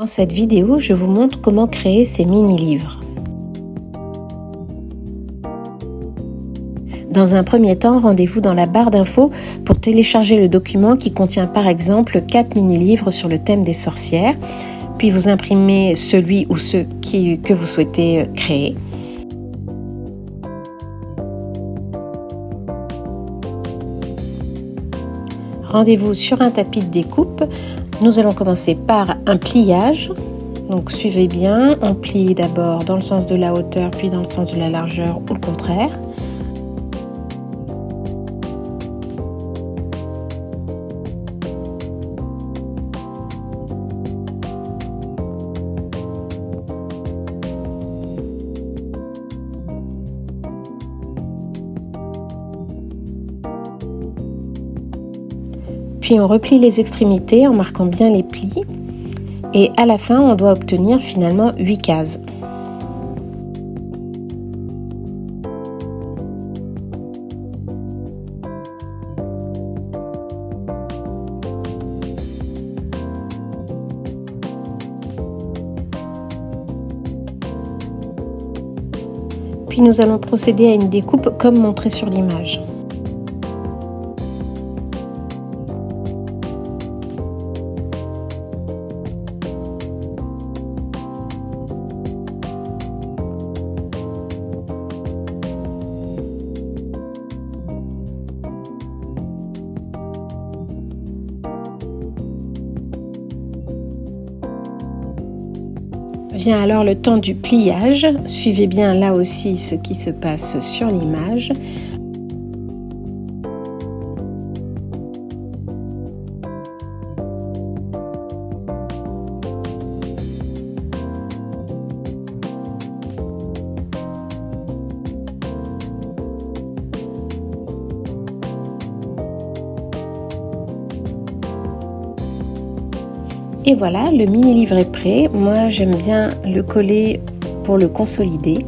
Dans cette vidéo, je vous montre comment créer ces mini-livres. Dans un premier temps, rendez-vous dans la barre d'infos pour télécharger le document qui contient par exemple 4 mini-livres sur le thème des sorcières, puis vous imprimez celui ou ceux que vous souhaitez créer. Rendez-vous sur un tapis de découpe. Nous allons commencer par un pliage. Donc suivez bien, on plie d'abord dans le sens de la hauteur, puis dans le sens de la largeur ou le contraire. Puis on replie les extrémités en marquant bien les plis et à la fin on doit obtenir finalement 8 cases. Puis nous allons procéder à une découpe comme montré sur l'image. Vient alors le temps du pliage. Suivez bien là aussi ce qui se passe sur l'image. Et voilà, le mini-livre est prêt. Moi, j'aime bien le coller pour le consolider.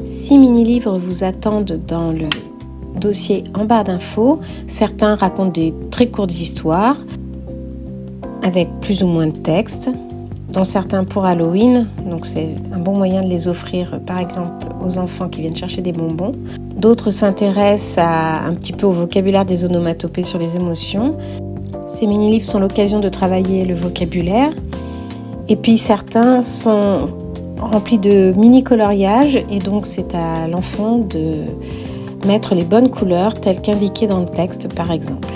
Six mini-livres vous attendent dans le dossier en barre d'infos. Certains racontent des très courtes histoires avec plus ou moins de texte, dont certains pour Halloween. Donc c'est un bon moyen de les offrir par exemple aux enfants qui viennent chercher des bonbons. D'autres s'intéressent un petit peu au vocabulaire des onomatopées sur les émotions. Ces mini-livres sont l'occasion de travailler le vocabulaire. Et puis certains sont rempli de mini coloriages et donc c'est à l'enfant de mettre les bonnes couleurs telles qu'indiquées dans le texte par exemple.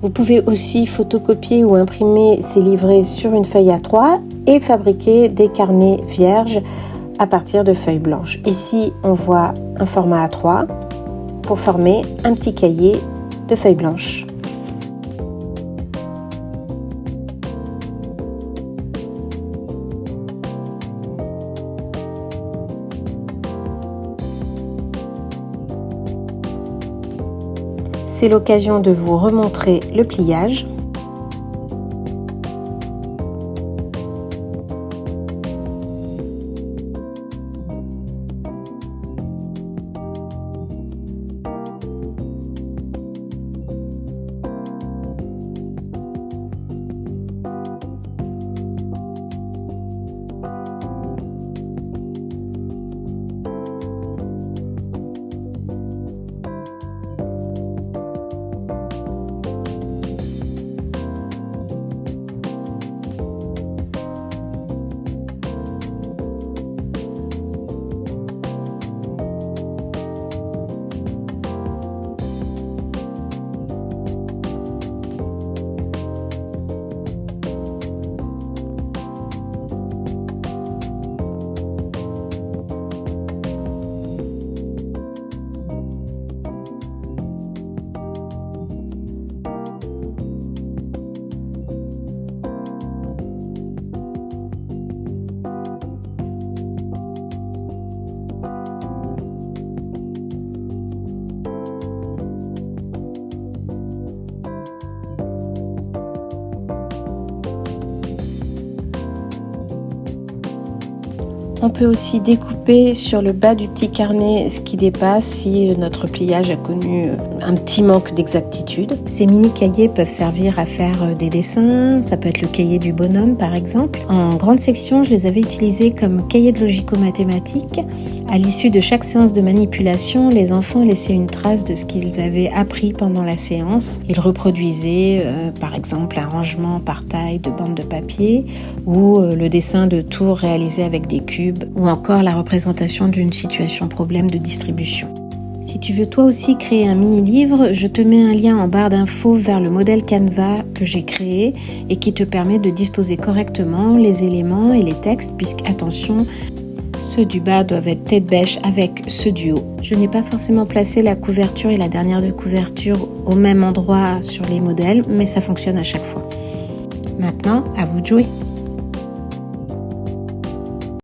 Vous pouvez aussi photocopier ou imprimer ces livrets sur une feuille A3 et fabriquer des carnets vierges à partir de feuilles blanches. Ici, on voit un format A3 pour former un petit cahier de feuilles blanches. C'est l'occasion de vous remontrer le pliage. On peut aussi découper sur le bas du petit carnet ce qui dépasse si notre pliage a connu un petit manque d'exactitude. Ces mini cahiers peuvent servir à faire des dessins, ça peut être le cahier du bonhomme par exemple. En grande section, je les avais utilisés comme cahier de logico-mathématiques. À l'issue de chaque séance de manipulation, les enfants laissaient une trace de ce qu'ils avaient appris pendant la séance. Ils reproduisaient par exemple un rangement par taille de bande de papier ou le dessin de tours réalisé avec des cubes ou encore la représentation d'une situation problème de distribution. Si tu veux toi aussi créer un mini-livre, je te mets un lien en barre d'infos vers le modèle Canva que j'ai créé et qui te permet de disposer correctement les éléments et les textes puisque, attention, ceux du bas doivent être tête bêche avec ceux du haut. Je n'ai pas forcément placé la couverture et la dernière de couverture au même endroit sur les modèles, mais ça fonctionne à chaque fois. Maintenant, à vous de jouer.